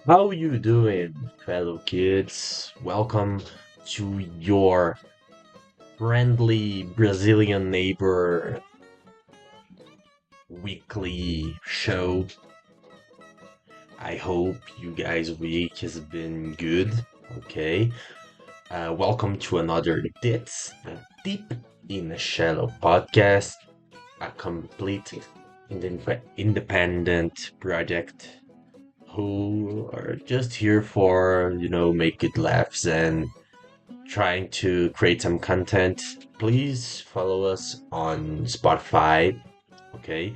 How you doing, fellow kids? Welcome to your friendly Brazilian neighbor weekly show. I hope you guys' week has been good. Okay. Welcome to another d.i.t.s, the Deep in the Shallow podcast, a complete independent project who are just here for, make good laughs and trying to create some content. Please follow us on Spotify, okay?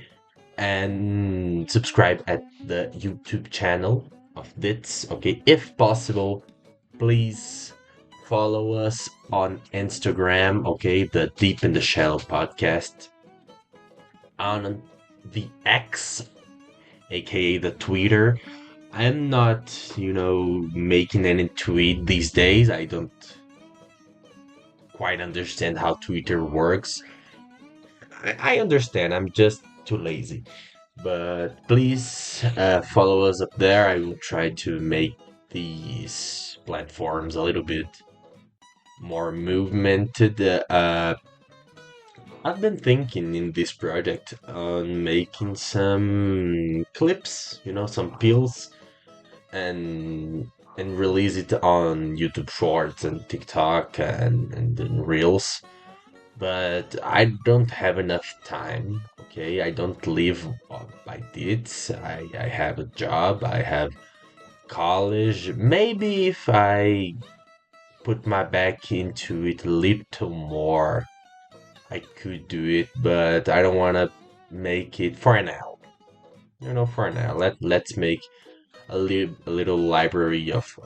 And subscribe at the YouTube channel of d.i.t.s, okay? If possible, please follow us on Instagram, okay? The Deep in the Shell podcast, on the X, aka the Twitter. I'm not, making any tweet these days. I don't quite understand how Twitter works. I understand, I'm just too lazy. But please follow us up there. I will try to make these platforms a little bit more movemented. I've been thinking in this project on making some clips, some pills and release it on YouTube Shorts and TikTok and then Reels. But I don't have enough time. Okay, I don't live by this. I have a job. I have college. Maybe if I put my back into it a little more, I could do it. But I don't want to make it for now. For now. Let's make a little library of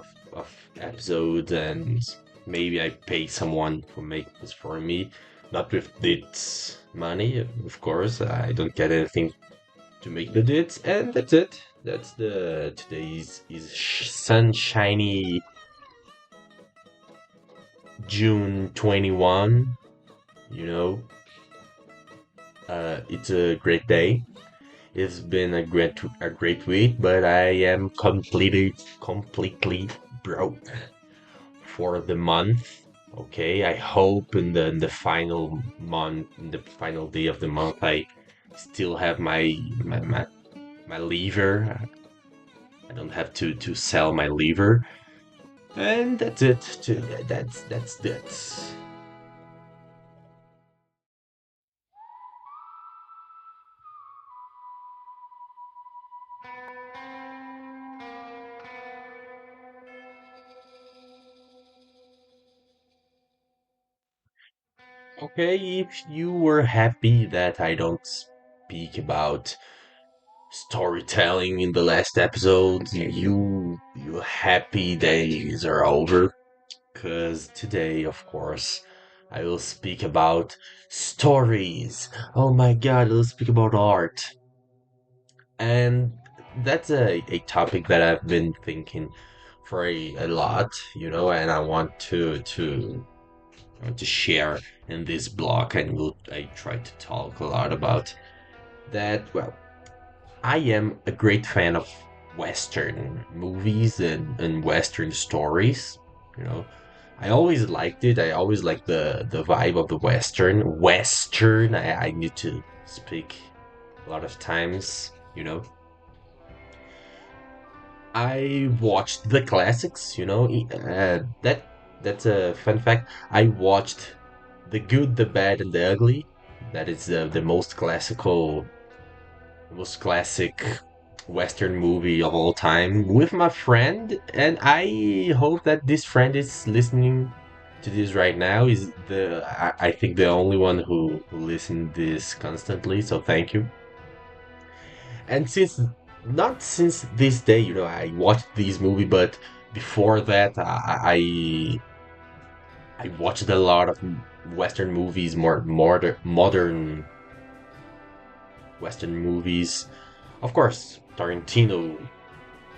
episodes, and maybe I pay someone to make this for me. Not with its money, of course. I don't get anything to make the dits, and that's it. That's the today's is sunshiny June 21. You know, it's a great day. It's been a great week, but I am completely broke for the month. Okay, I hope in the final month, in the final day of the month, I still have my lever. I don't have to sell my lever, and that's it. That's it. Okay, if you were happy that I don't speak about storytelling in the last episode, you happy days are over. Because today, of course, I will speak about stories. Oh my god, I will speak about art. And that's a topic that I've been thinking for a lot, and I want to share in this blog, and I try to talk a lot about that. Well, I am a great fan of Western movies and Western stories. You know, I always liked it. I always liked the vibe of the Western. Western, I need to speak a lot of times, I watched the classics, that's a fun fact. I watched The Good, the Bad, and the Ugly. That is the most classic Western movie of all time with my friend, and I hope that this friend is listening to this right now. Is I think the only one who listen this constantly. So thank you. And since not since this day, I watched this movie, but before that, I watched a lot of Western movies, more modern Western movies. Of course, Tarantino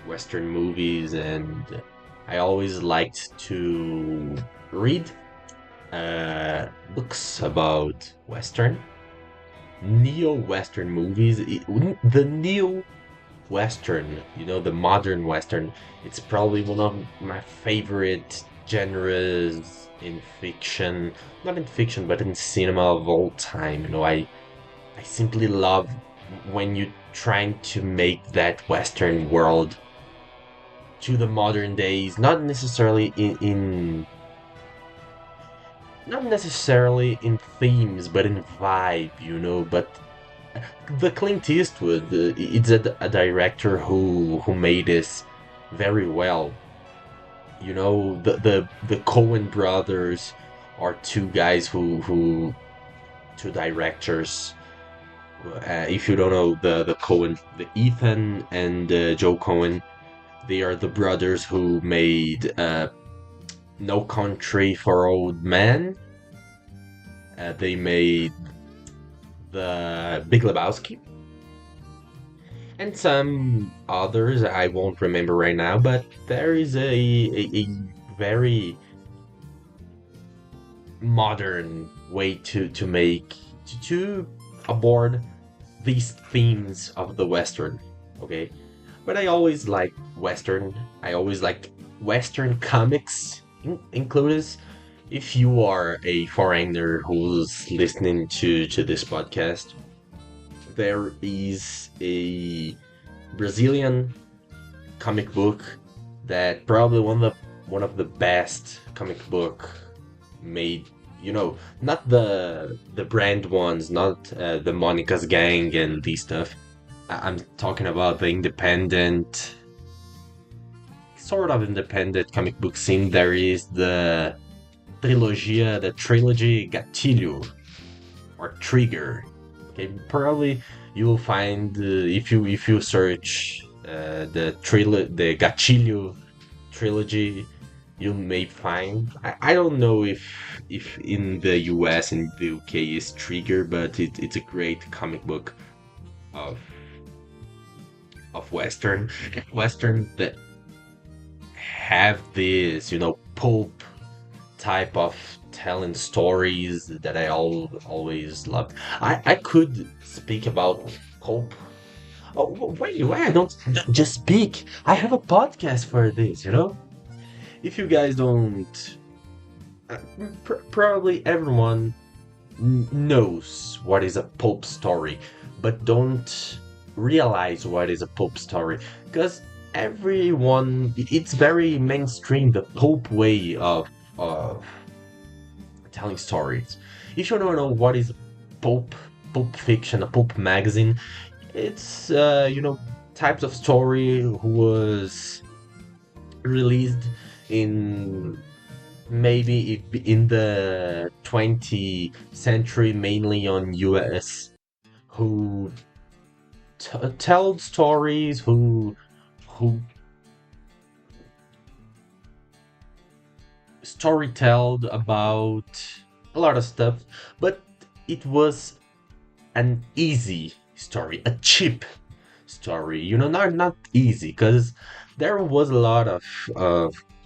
Western movies, and I always liked to read books about Western, neo-Western movies. The neo Western, the modern Western. It's probably one of my favorite genres in fiction, not in fiction, but in cinema of all time. I simply love when you're trying to make that Western world to the modern days, not necessarily not necessarily in themes, but in vibe. But the Clint Eastwood, it's a director who made this very well. The Coen brothers are two guys who two directors. If you don't know the Coen, the Ethan and Joe Coen, they are the brothers who made No Country for Old Men. They made the Big Lebowski and some others I won't remember right now. But there is a very modern way to make to aboard these themes of the Western. Okay, but I always like Western. I always like Western comics included. If you are a foreigner who's listening to this podcast, there is a Brazilian comic book that probably one of the best comic book made. Not the brand ones, not the Monica's Gang and these stuff. I'm talking about the independent, sort of independent comic book scene. There is the trilogy Gatilho or Trigger. Okay, probably you will find if you search the Gatilho trilogy, you may find. I don't know if in the US and the UK is Trigger, but it's a great comic book of Western that have this pulp type of telling stories that I always loved. I could speak about pulp. Oh, wait, I don't just speak. I have a podcast for this. If you guys don't, uh, probably everyone knows what is a pulp story, but don't realize what is a pulp story because everyone, it's very mainstream, the pulp way of telling stories. If you don't know what is pulp pulp fiction, a pulp magazine, it's types of story who was released in maybe in the 20th century, mainly on US, who tell stories, who storytelled about a lot of stuff, but it was an easy story, a cheap story. Not easy, because there was a lot of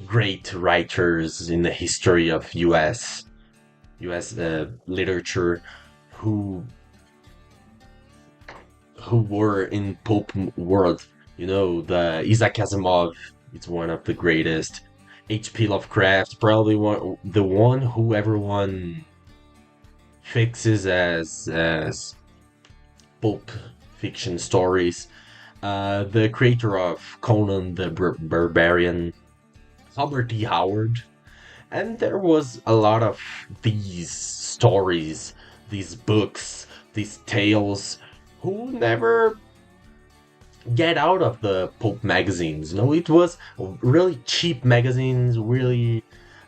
great writers in the history of US literature who were in pulp world. The Isaac Asimov is one of the greatest. H.P. Lovecraft, probably the one who everyone fixes as pulp fiction stories. The creator of Conan the Barbarian, Robert E. Howard. And there was a lot of these stories, these books, these tales, who never get out of the pulp magazines. It was really cheap magazines, really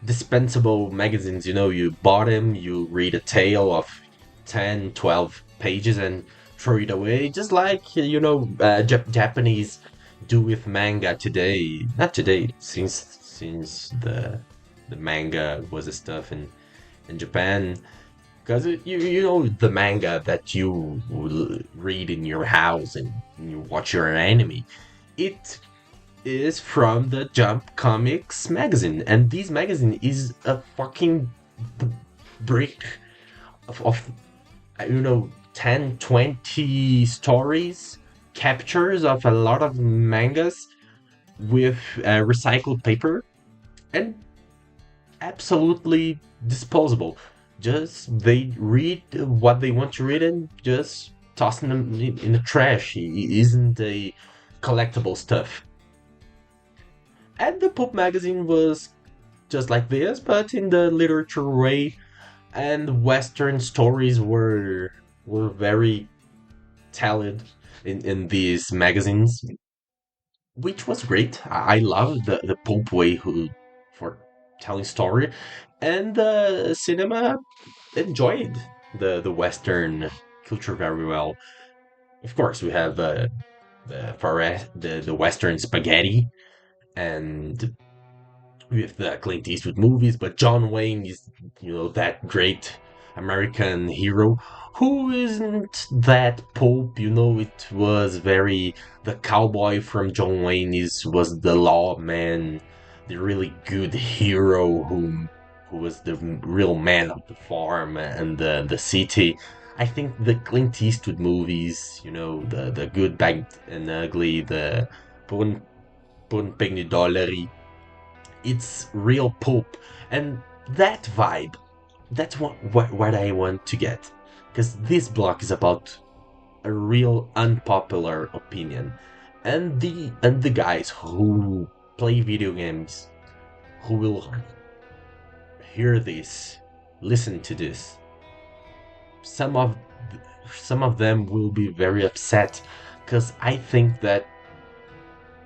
dispensable magazines. You bought them, you read a tale of 10, 12 pages and throw it away, just like Japanese do with manga today. Not today, since the manga was a stuff in Japan. Because you know the manga that you will read in your house and you watch your anime, it is from the Jump Comics magazine, and this magazine is a fucking brick of 10, 20 stories captures of a lot of mangas with recycled paper and absolutely disposable. Just they read what they want to read and just tossing them in the trash. It isn't a collectible stuff. And the Pulp magazine was just like this, but in the literature way. And Western stories were very tallied in these magazines, which was great. I love the pulp way for telling story, and the cinema enjoyed the Western culture very well. Of course, we have the Western spaghetti and with the Clint Eastwood movies, but John Wayne is, that great American hero who isn't that pulp, it was very the cowboy from John Wayne was the lawman, the really good hero who was the real man of the farm and the city. I think the Clint Eastwood movies, the good, bad, and ugly, the Pun Pun Pegni Dollari, it's real pulp, and that vibe, that's what I want to get, because this block is about a real unpopular opinion, and the guys who play video games, who will hear this, listen to this, some of some of them will be very upset, because I think that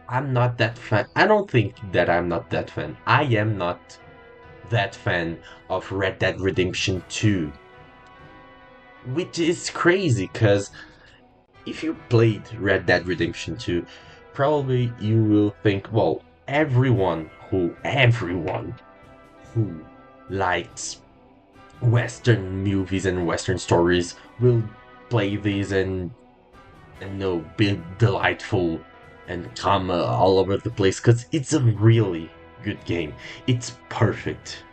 I'm not that fan. I don't think that I'm not that fan. I am not that fan of Red Dead Redemption 2, which is crazy because if you played Red Dead Redemption 2, probably you will think, well, everyone who likes Western movies and Western stories will play these and be delightful and come all over the place because it's a really good game. It's perfect.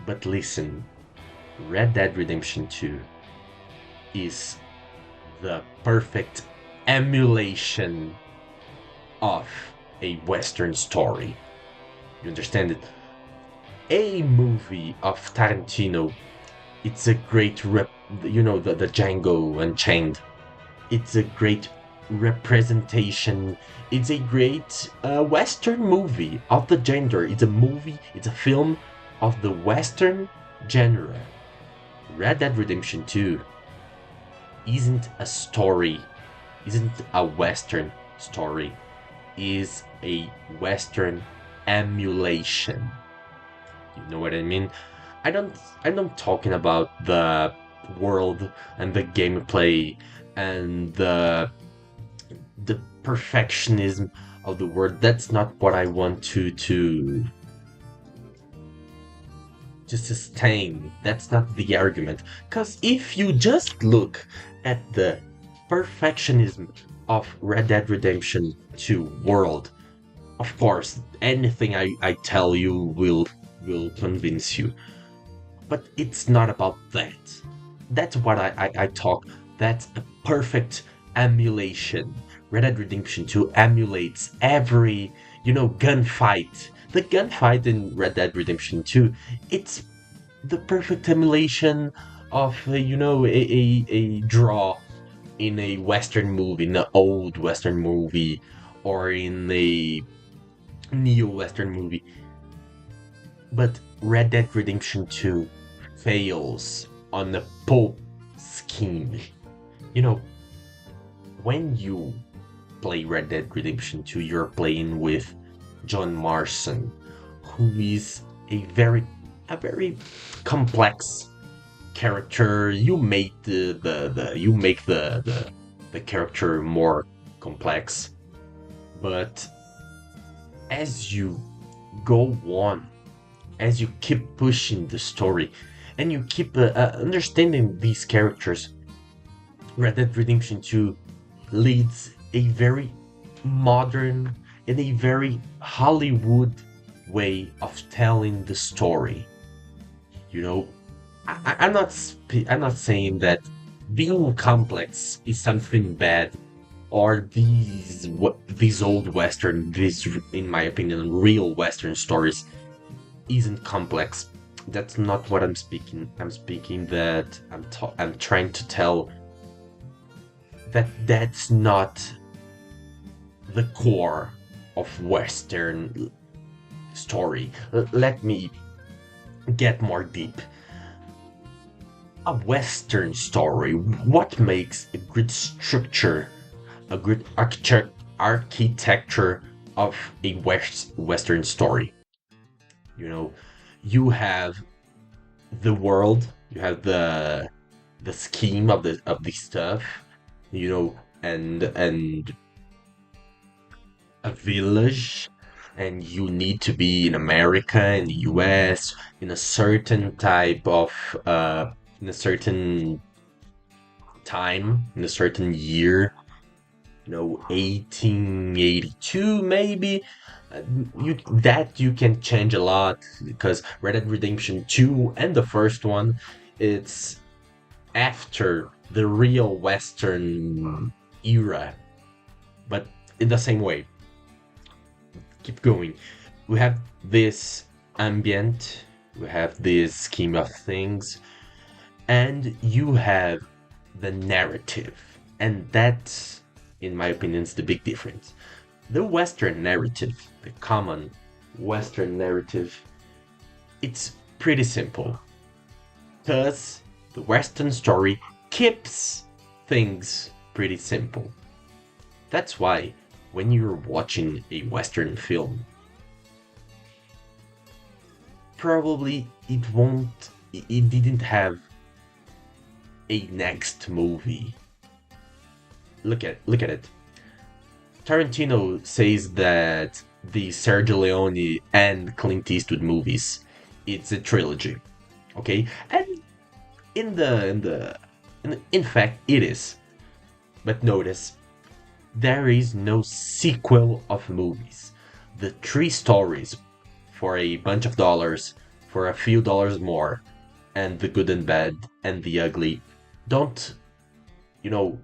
But listen, Red Dead Redemption 2 is the perfect emulation of a Western story. You understand it? A movie of Tarantino, it's a great the Django Unchained. It's a great representation. It's a great Western movie of the genre. It's a film of the Western genre. Red Dead Redemption 2 isn't a story, isn't a Western story, is a Western emulation. You know what I mean? I'm not talking about the world and the gameplay and the perfectionism of the word. That's not what I want to sustain. That's not the argument. Because if you just look at the perfectionism of Red Dead Redemption 2 world, of course, anything I tell you will convince you. But it's not about that. That's what I talk. That's a perfect emulation. Red Dead Redemption 2 emulates every, gunfight. The gunfight in Red Dead Redemption 2, it's the perfect emulation of, a draw in a Western movie, in an old Western movie, or in a neo-Western movie. But Red Dead Redemption 2 fails on the pulp scheme. When you play Red Dead Redemption 2, you're playing with John Marston, who is a very complex character. You make the character more complex, but as you go on, as you keep pushing the story, and you keep understanding these characters, Red Dead Redemption 2 leads a very modern and a very Hollywood way of telling the story. I'm not saying that being complex is something bad. Or these old Western, these, in my opinion, real Western stories isn't complex. That's not what I'm speaking. I'm speaking that I'm trying to tell that that's not the core of Western story. Let me get more deep. A Western story, what makes a good structure, a good architecture of a Western story? You know, you have the world, you have the scheme of the stuff, you know, and a village, and you need to be in America, in the US, in a certain type of in a certain time, in a certain year, 1882 maybe. Uh, you can change a lot, because Red Dead Redemption 2 and the first one, it's after the real Western era, but in the same way. Keep going. We have this ambient, we have this scheme of things, and you have the narrative. And that's, in my opinion, is the big difference. The Western narrative, the common Western narrative, it's pretty simple. Because the Western story keeps things pretty simple. That's why when you're watching a Western film, probably it didn't have a next movie. Look at it. Tarantino says that the Sergio Leone and Clint Eastwood movies, it's a trilogy. Okay? And in fact it is. But notice, there is no sequel of movies. The three stories, for a bunch of dollars, for a few dollars more, and the good and bad and the ugly, don't, you know,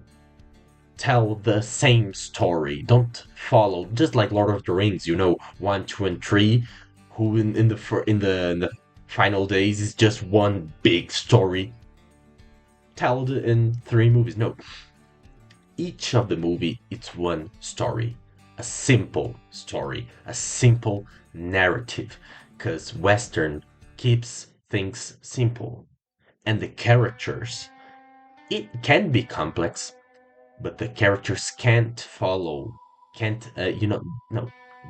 tell the same story. Don't follow, just like Lord of the Rings, 1, 2, and 3, who in the final days is just one big story told in 3 movies. No, each of the movie, it's one story, a simple story, a simple narrative, because Western keeps things simple, and the characters, it can be complex, but the characters can't follow, can't no,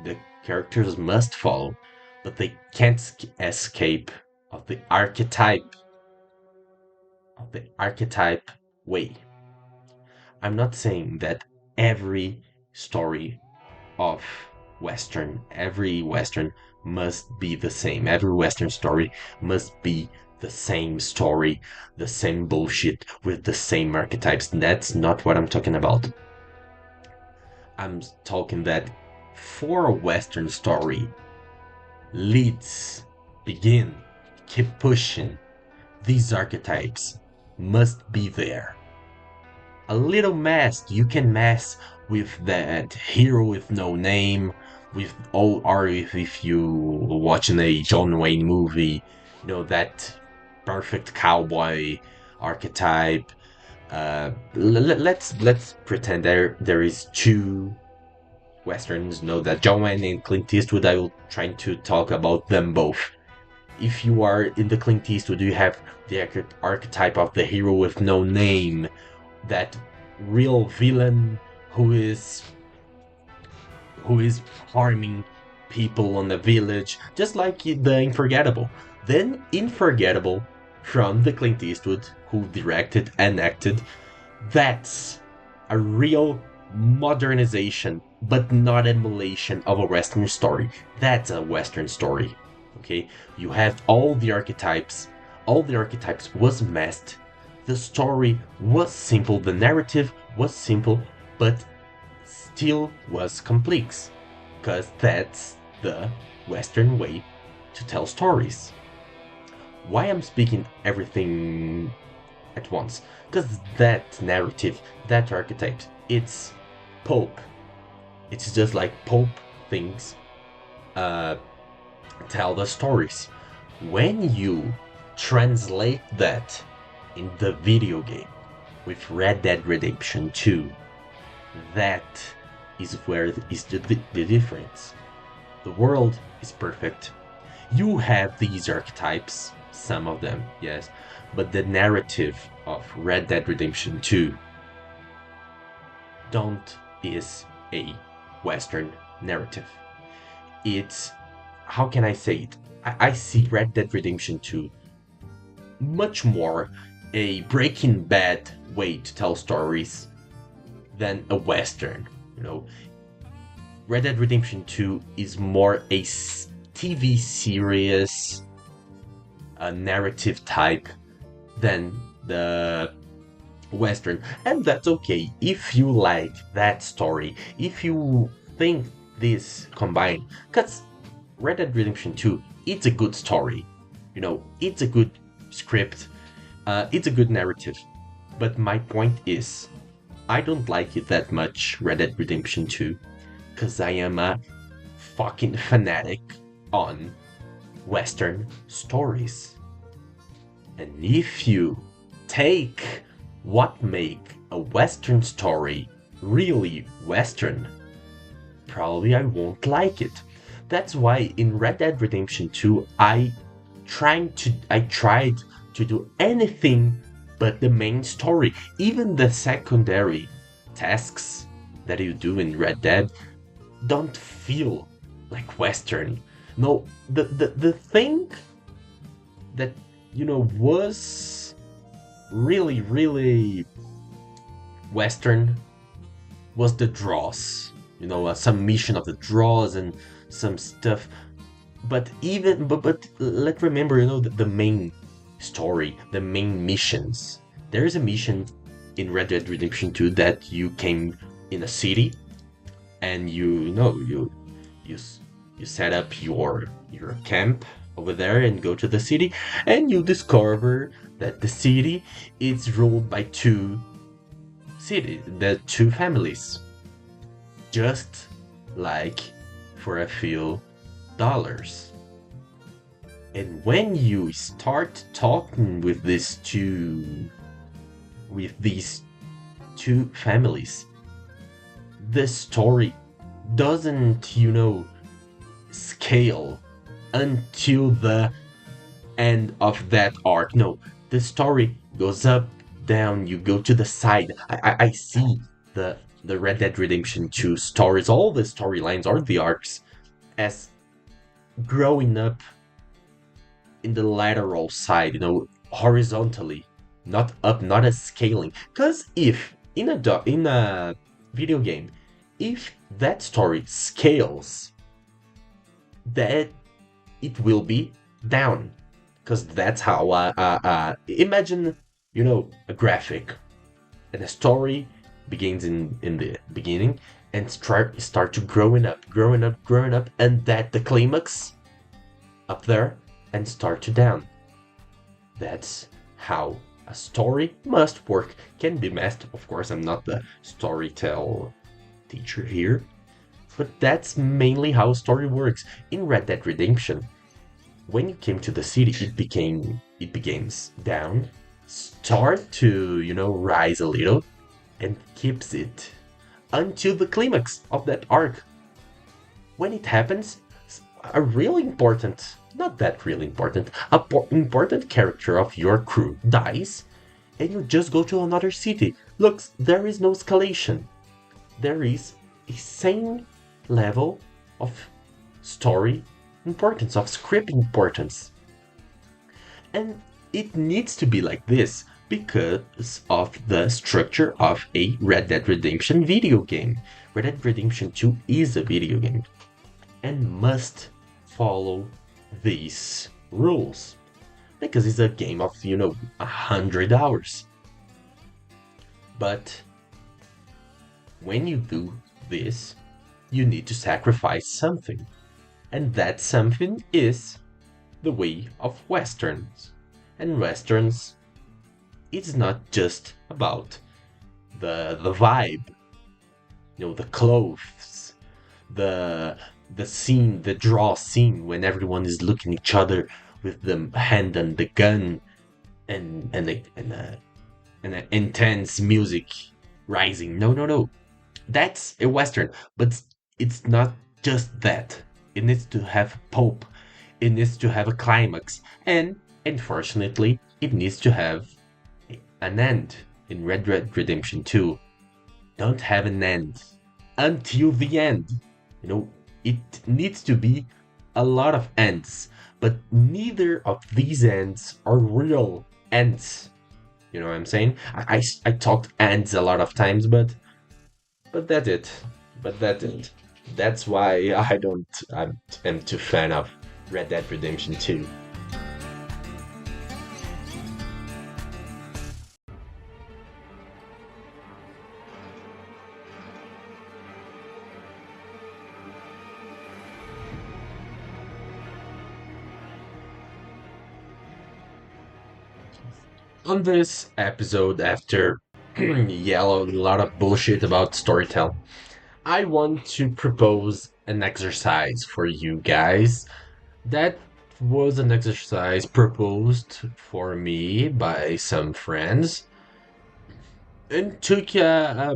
the characters must follow, but they can't escape of the archetype way. I'm not saying that every story of every Western must be the same. Every Western story must be the same story, the same bullshit with the same archetypes. That's not what I'm talking about. I'm talking that for a Western story, leads, begin, keep pushing, these archetypes must be there. A little mess, you can mess with that hero with no name, with all, or if you watching a John Wayne movie, that perfect cowboy archetype. Let's pretend there is two westerns. Know that John Wayne and Clint Eastwood. I will try to talk about them both. If you are in the Clint Eastwood, you have the archetype of the hero with no name, that real villain who is harming people on the village, just like the Unforgettable. Then Unforgettable, from the Clint Eastwood, who directed and acted, that's a real modernization, but not emulation of a Western story. That's a Western story. Okay, you have all the archetypes. All the archetypes was masked. The story was simple. The narrative was simple, but still was complex, because that's the Western way to tell stories. Why I'm speaking everything at once? Because that narrative, that archetype, it's pulp. It's just like pulp things uh, tell the stories. When you translate that in the video game with Red Dead Redemption 2, that is where is the difference. The world is perfect. You have these archetypes, some of them, yes, but the narrative of Red Dead Redemption 2 don't is a Western narrative. It's, how can I say it? I see Red Dead Redemption 2 much more a Breaking Bad way to tell stories than a Western. You know, Red Dead Redemption 2 is more a TV series, a narrative type than the Western. And that's okay. If you like that story, if you think this combined, because Red Dead Redemption 2, it's a good story. You know, it's a good script, it's a good narrative. But my point is, I don't like it that much, Red Dead Redemption 2, because I am a fucking fanatic on Western stories. And if you take what make a Western story really Western, probably I won't like it. That's why in Red Dead Redemption 2 I tried to do anything but the main story. Even the secondary tasks that you do in Red Dead don't feel like Western. No, the thing that, you know, was really Western was the draws. You know, some mission of the draws and some stuff. But let's remember, you know, the main story, the main missions. There is a mission in Red Dead Redemption 2 that you came in a city, and you set up your camp over there and go to the city, and you discover that the city is ruled by two families, just like for a few dollars. And when you start talking with these two families, the story doesn't, you know, scale until the end of that arc. No, the story goes up, down, you go to the side. I see the Red Dead Redemption 2 stories, all the storylines or the arcs, as growing up in the lateral side, you know, horizontally, not up, not as scaling. Because if in a video game, if that story scales, that it will be down, because that's how imagine, you know, a graphic, and a story begins in the beginning and start to growing up, and that the climax up there and start to down. That's how a story must work. Can be messed, of course. I'm not the storytell teacher here, but that's mainly how a story works. In Red Dead Redemption, when you came to the city, it begins down, start to, you know, rise a little, and keeps it until the climax of that arc. When it happens, a really important, not that really important, important character of your crew dies, and you just go to another city. Look, there is no escalation. There is a same level of story importance, of script importance. And it needs to be like this because of the structure of a Red Dead Redemption video game. Red Dead Redemption 2 is a video game and must follow these rules because it's a game of, you know, 100 hours. But when you do this, you need to sacrifice something, and that something is the way of Westerns. And Westerns, it's not just about the vibe. the clothes, the the scene, the draw scene when everyone is looking at each other with the hand on the gun, and intense music rising. No, no, no. That's a western, but it's not just that. It needs to have pulp. It needs to have a climax, and unfortunately, it needs to have an end. In Red Dead Redemption 2, don't have an end until the end. It needs to be a lot of ends, but neither of these ends are real ends. You know what I'm saying? I talked ends a lot of times, but that's it. But that's it. That's why I'm too fan of Red Dead Redemption 2. On this episode, after yell a lot of bullshit about storytelling, I want to propose an exercise for you guys. That was an exercise proposed for me by some friends and took a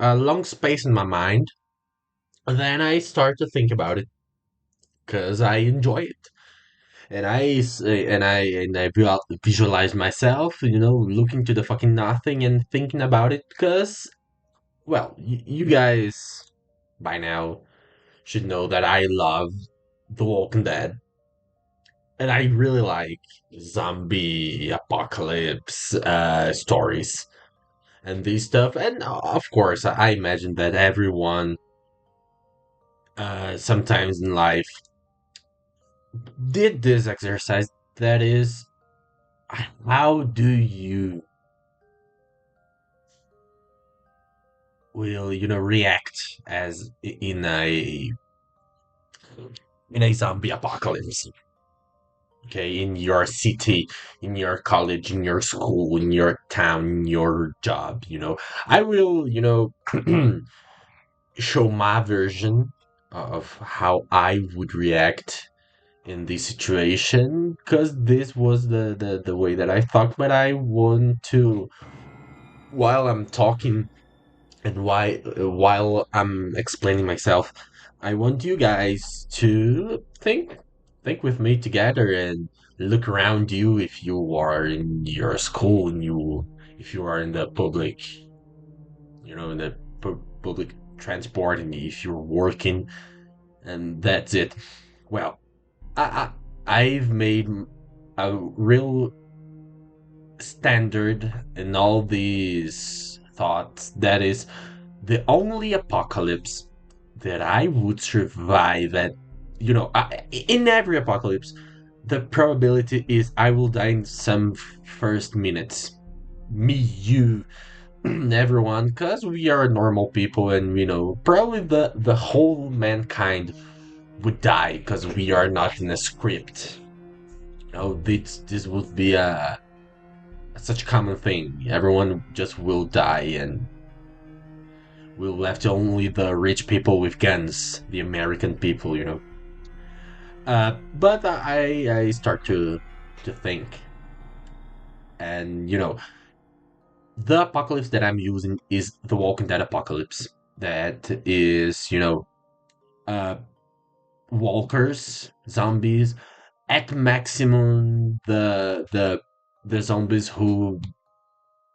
long space in my mind. Then I start to think about it because I enjoy it. And I visualize myself, looking to the fucking nothing and thinking about it because, well, you guys by now should know that I love The Walking Dead, and I really like zombie apocalypse stories and this stuff. And of course, I imagine that everyone, sometimes in life, did this exercise. That is, how do you will react as in a zombie apocalypse? Okay, in your city, in your college, in your school, in your town, in your job. I will show my version of how I would react in this situation, because this was the way that I thought. But I want to, while I'm talking and while I'm explaining myself, I want you guys to think with me together and look around you. If you are in your school, and if you are in the public, in the public transport, and if you're working, and that's it. Well, I, I've made a real standard in all these thoughts. That is the only apocalypse that I would survive at. In every apocalypse, the probability is I will die in some first minutes. Me, you, everyone, because we are normal people, and probably the whole mankind would die because we are not in a script. This would be such a common thing. Everyone just will die, and we'll left only the rich people with guns, the American people. But I start to think, and the apocalypse that I'm using is the Walking Dead apocalypse. That is, uh, walkers, zombies, at maximum the zombies who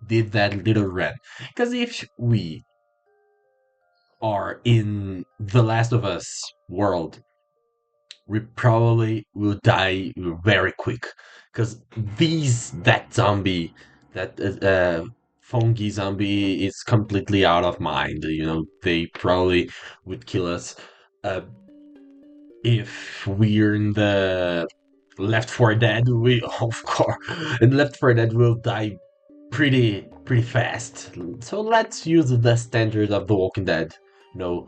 did that little run. Because if we are in the Last of Us world, we probably will die very quick. Because that zombie, that fungi zombie, is completely out of mind. They probably would kill us. Uh, if we're in the Left 4 Dead, we of course in Left 4 Dead will die pretty fast. So let's use the standard of The Walking Dead. You know,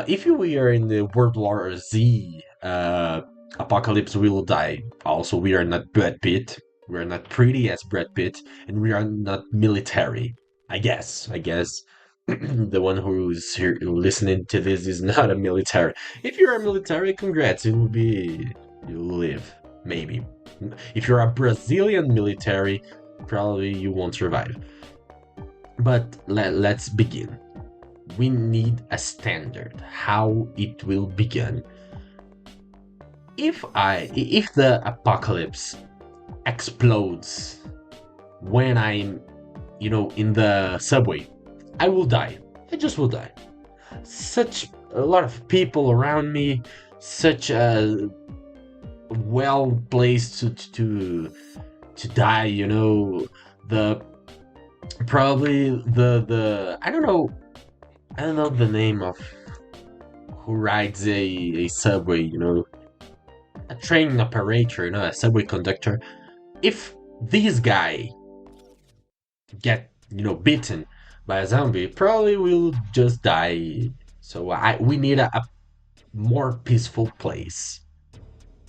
if we are in the World War Z apocalypse, we will die. Also, we are not Brad Pitt. We are not pretty as Brad Pitt, and we are not military. I guess the one who's here listening to this is not a military. If you're a military, congrats, it will be you live maybe. If you're a Brazilian military, probably you won't survive. But let's begin. We need a standard how it will begin. If the apocalypse explodes when I'm, in the subway, I will die. I just will die. Such a lot of people around me, such a well placed to die. The probably the I don't know the name of who rides a subway. A train operator, a subway conductor. If this guy get bitten by a zombie, probably will just die. So we need a more peaceful place.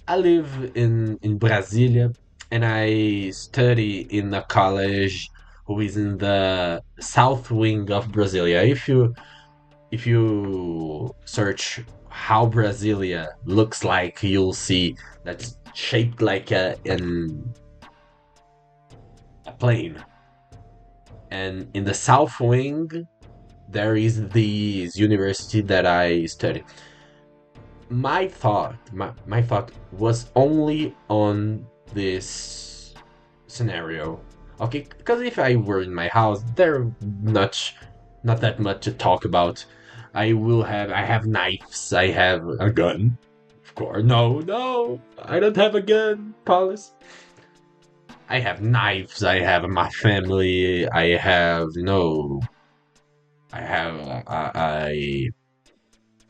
I live in Brasilia, and I study in a college who is in the south wing of Brasilia. If you search how Brasilia looks like, you'll see that's shaped like a plane. And in the south wing, there is this university that I study. My thought was only on this scenario. Okay, because if I were in my house, there not that much to talk about. I have knives, I have a gun. Of course. No, I don't have a gun, Paulus. I have knives, I have my family, I have I have I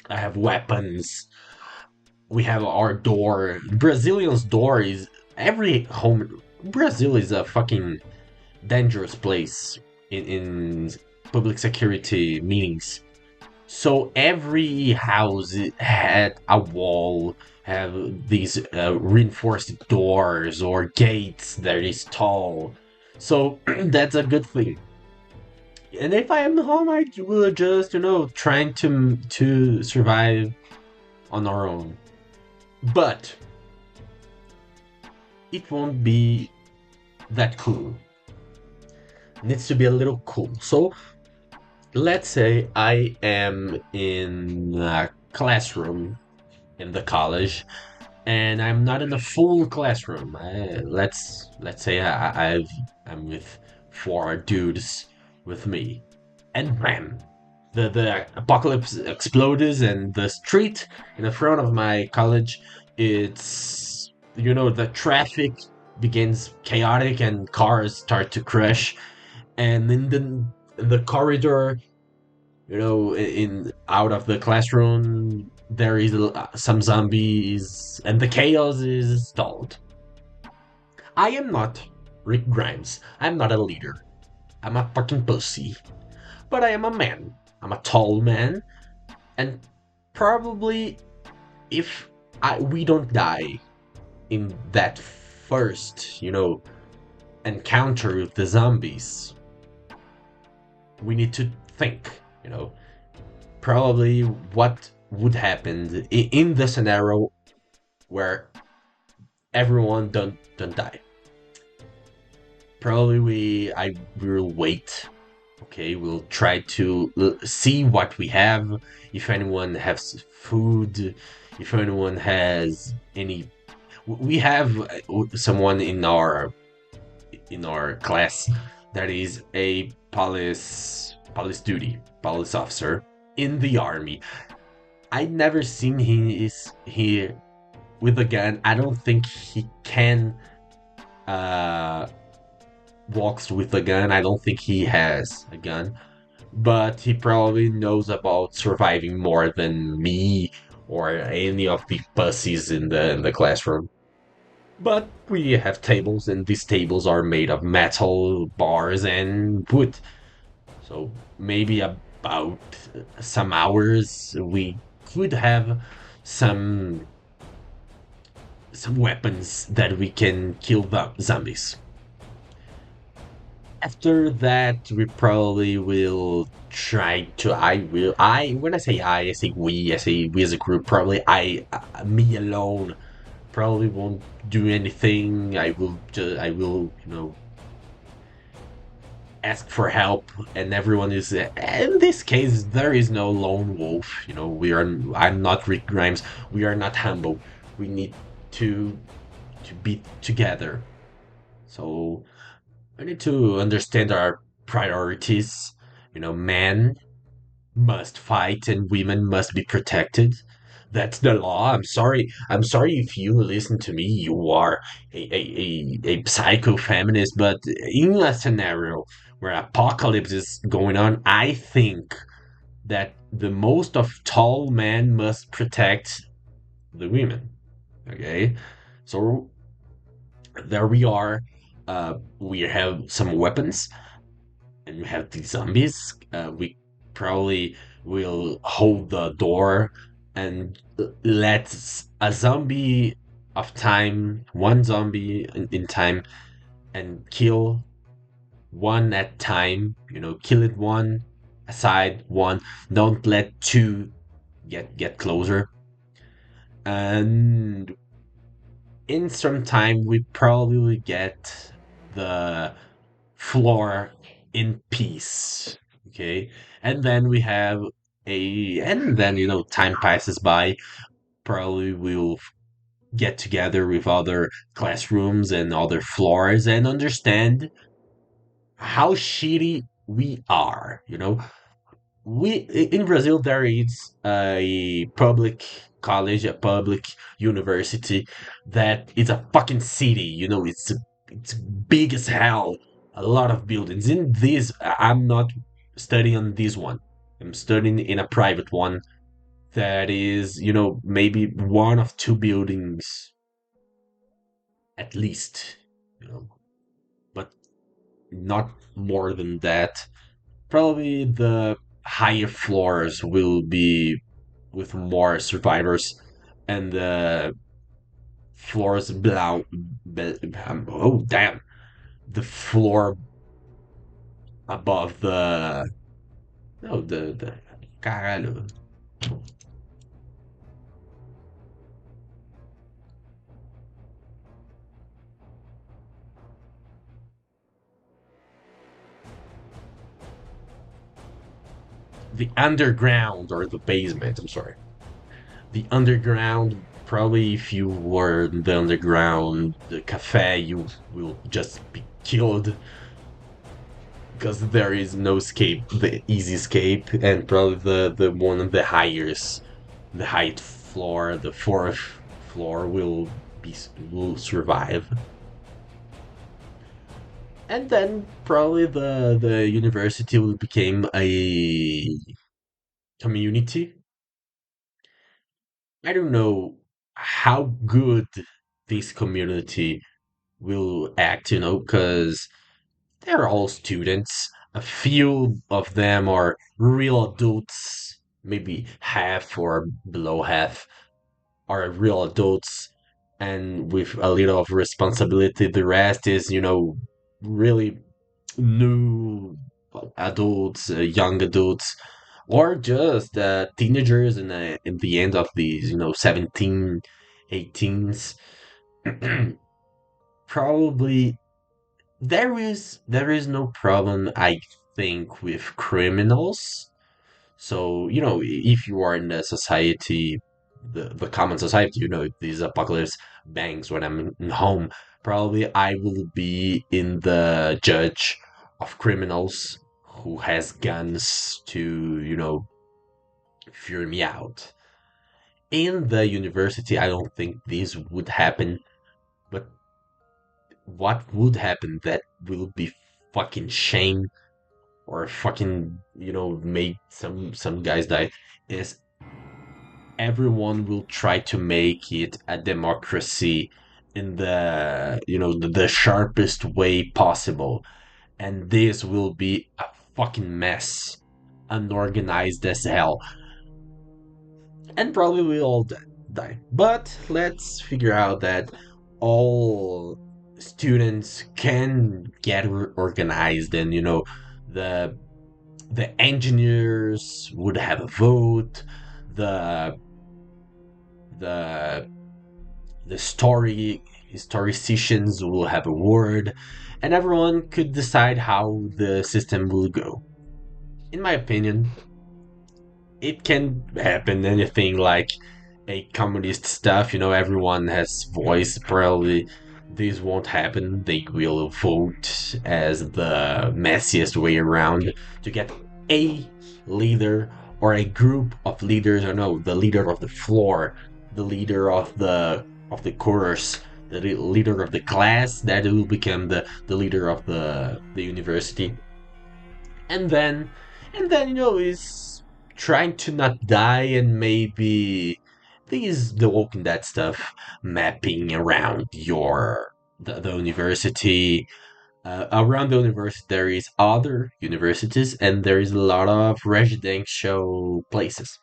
have weapons. We have our door. Brazilian's door is every home. Brazil is a fucking dangerous place in public security meetings. So every house had a wall, have these reinforced doors or gates that is tall. So that's a good thing. And if I am home, I will just trying to survive on our own. But it won't be that cool. It needs to be a little cool. So let's say I am in a classroom in the college, and I'm not in a full classroom. Let's say I'm with four dudes with me, and bam, the apocalypse explodes, and the street in the front of my college, it's the traffic begins chaotic and cars start to crash, and in the corridor, in out of the classroom, there is some zombies, and the chaos is stalled. I am not Rick Grimes. I'm not a leader. I'm a fucking pussy. But I am a man. I'm a tall man, and probably if we don't die in that first, encounter with the zombies, we need to think, probably what would happen in the scenario where everyone don't die. Probably I will wait. Okay, we'll try to see what we have. If anyone has food, if anyone has any, we have someone in our class that is a police officer in the army. I never seen he is here with a gun. I don't think he can uh walks with a gun. I don't think he has a gun, but he probably knows about surviving more than me or any of the pussies in the classroom. But we have tables, and these tables are made of metal bars and wood. So maybe about some hours we could have some weapons that we can kill the zombies. After that, we probably will try to. When I say I say we. I say we as a group. Probably me alone. Probably won't do anything. I will, ask for help, and everyone is. In this case, there is no lone wolf. We are. I'm not Rick Grimes. We are not humble. We need to to be together. So we need to understand our priorities. Men must fight and women must be protected. That's the law. I'm sorry. I'm sorry if you listen to me. You are a psycho feminist, but in a scenario where apocalypse is going on, I think that the most of tall men must protect the women. Okay, so there we are. We have some weapons and we have these zombies. We probably will hold the door and let a zombie of time, one zombie in time, and kill one at time. Kill it one aside one. Don't let two get closer. And in some time, we probably will get the floor in peace. Okay. And then we have and then, time passes by. Probably we'll get together with other classrooms and other floors and understand how shitty we are. We in Brazil there is a public college, a public university that is a fucking city. It's big as hell. A lot of buildings. In this, I'm not studying on this one. I'm studying in a private one that is, maybe one of two buildings at least. You know, but not more than that. Probably the higher floors will be with more survivors, and the floors below. Oh damn! The floor above the no the caralho. The underground or the basement. I'm sorry. The underground. Probably if you were in the underground, the cafe, you will just be killed because there is no escape, the easy escape, and probably the one of the highest, the height floor, the fourth floor will survive, and then probably the university will become a community. I don't know how good this community will act, because they're all students. A few of them are real adults, maybe half or below half are real adults, and with a little of responsibility. The rest is, really new adults, young adults, or just teenagers in the end of these, 17, 18s. Probably there is no problem, I think, with criminals. So, if you are in the society, the common society, if these apocalypse bangs when I'm in home, probably I will be in the judge of criminals who has guns to, fear me out. In the university, I don't think this would happen, but what would happen that will be fucking shame or fucking make some guys die is everyone will try to make it a democracy in the sharpest way possible, and this will be a fucking mess, unorganized as hell, and probably we all die. But let's figure out that all students can get organized, and the the engineers would have a vote, the the the historicians will have a word, and everyone could decide how the system will go. In my opinion, it can happen anything like a communist stuff, everyone has voice. Probably this won't happen. They will vote as the messiest way around to get a leader or a group of leaders, or no, the leader of the floor, the leader of the course, the leader of the class that will become the leader of the university. And then is trying to not die, and maybe these the Walking Dead stuff, mapping around the university. Around the university there is other universities, and there is a lot of residential places,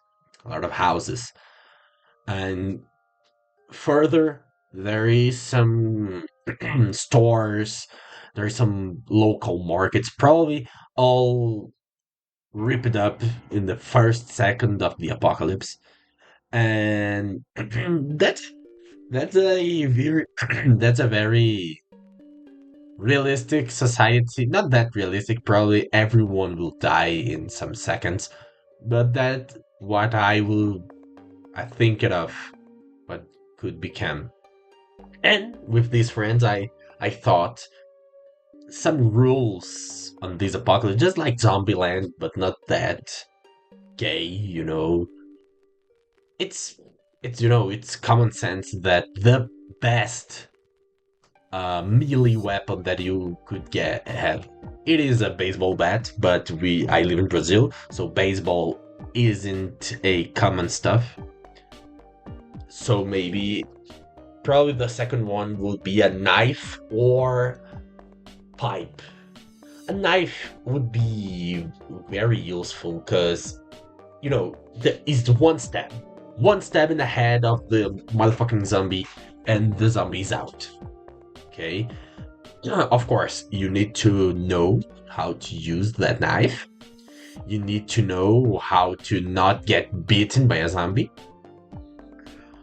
a lot of houses, and further there is some stores, there is some local markets, probably all rip it up in the first second of the apocalypse. And that's a very that's a very realistic society. Not that realistic, probably everyone will die in some seconds, but that what I think it of what could become. And with these friends, I thought some rules on this apocalypse, just like Zombieland, but not that gay. it's it's common sense that the best melee weapon that you could get have, it is a baseball bat, but I live in Brazil, so baseball isn't a common stuff. So maybe probably the second one would be a knife or pipe. A knife would be very useful because there is one stab in the head of the motherfucking zombie, and the zombie's out. Okay? Of course, you need to know how to use that knife. You need to know how to not get bitten by a zombie.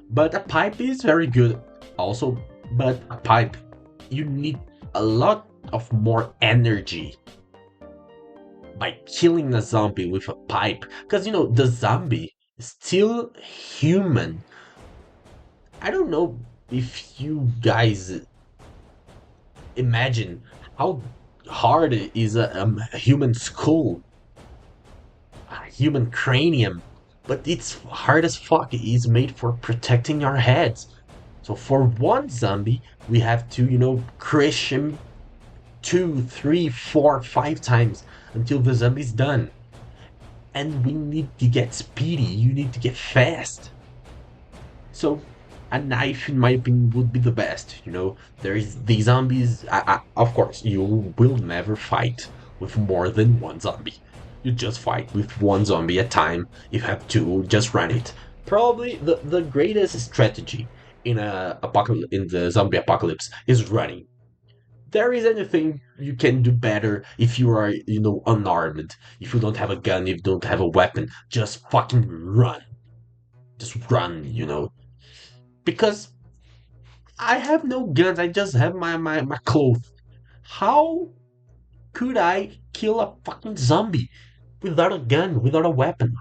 But a pipe is very good also, but a pipe, you need a lot of more energy by killing a zombie with a pipe. Because, the zombie is still human. I don't know if you guys imagine how hard it is a human skull, a human cranium, but it's hard as fuck. It's made for protecting our heads. So for one zombie, we have to, crush him two, three, four, 5 times until the zombie's done. And we need to get speedy. You need to get fast. So a knife, in my opinion, would be the best. There is the zombies. Of course, you will never fight with more than one zombie. You just fight with one zombie at a time. If you have two, just run it. Probably the greatest strategy in in the zombie apocalypse is running. There is anything you can do better if you are, unarmed. If you don't have a gun, if you don't have a weapon, just fucking run. Just run. Because I have no guns, I just have my clothes. How could I kill a fucking zombie without a gun, without a weapon?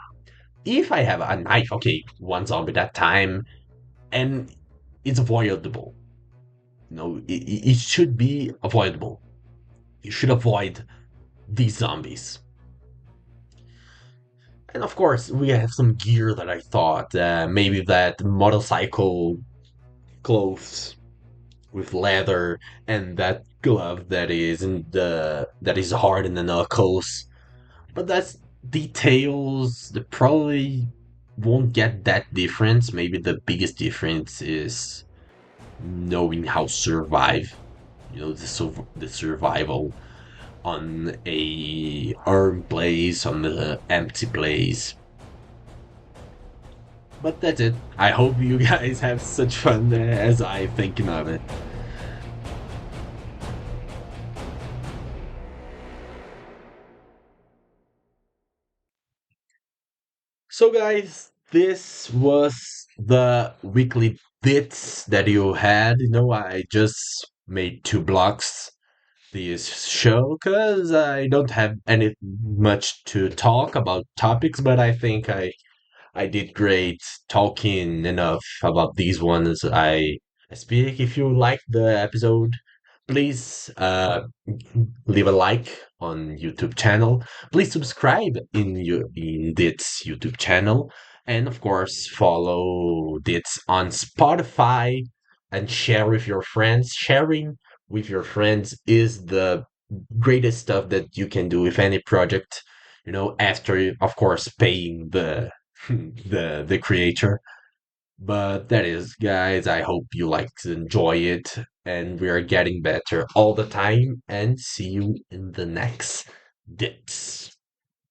If I have a knife, okay, one zombie at a time, and it's avoidable. It should be avoidable. You should avoid these zombies. And of course, we have some gear that I thought, maybe that motorcycle clothes with leather, and that glove that is hard in the knuckles. But that's details that probably won't get that difference. Maybe the biggest difference is knowing how to survive. The survival on a urn place, on the empty place. But that's it. I hope you guys have such fun as I thinking of it. So, guys, this was the weekly bits that you had. I just made two blocks this show because I don't have any much to talk about topics, but I think I did great talking enough about these ones. I speak. If you like the episode, please leave a like on YouTube channel. Please subscribe in this YouTube channel, and of course follow this on Spotify and share with your friends. Sharing with your friends is the greatest stuff that you can do with any project. After of course paying the the creator. But that is, guys, I hope you like to enjoy it. And we are getting better all the time. And see you in the next bit.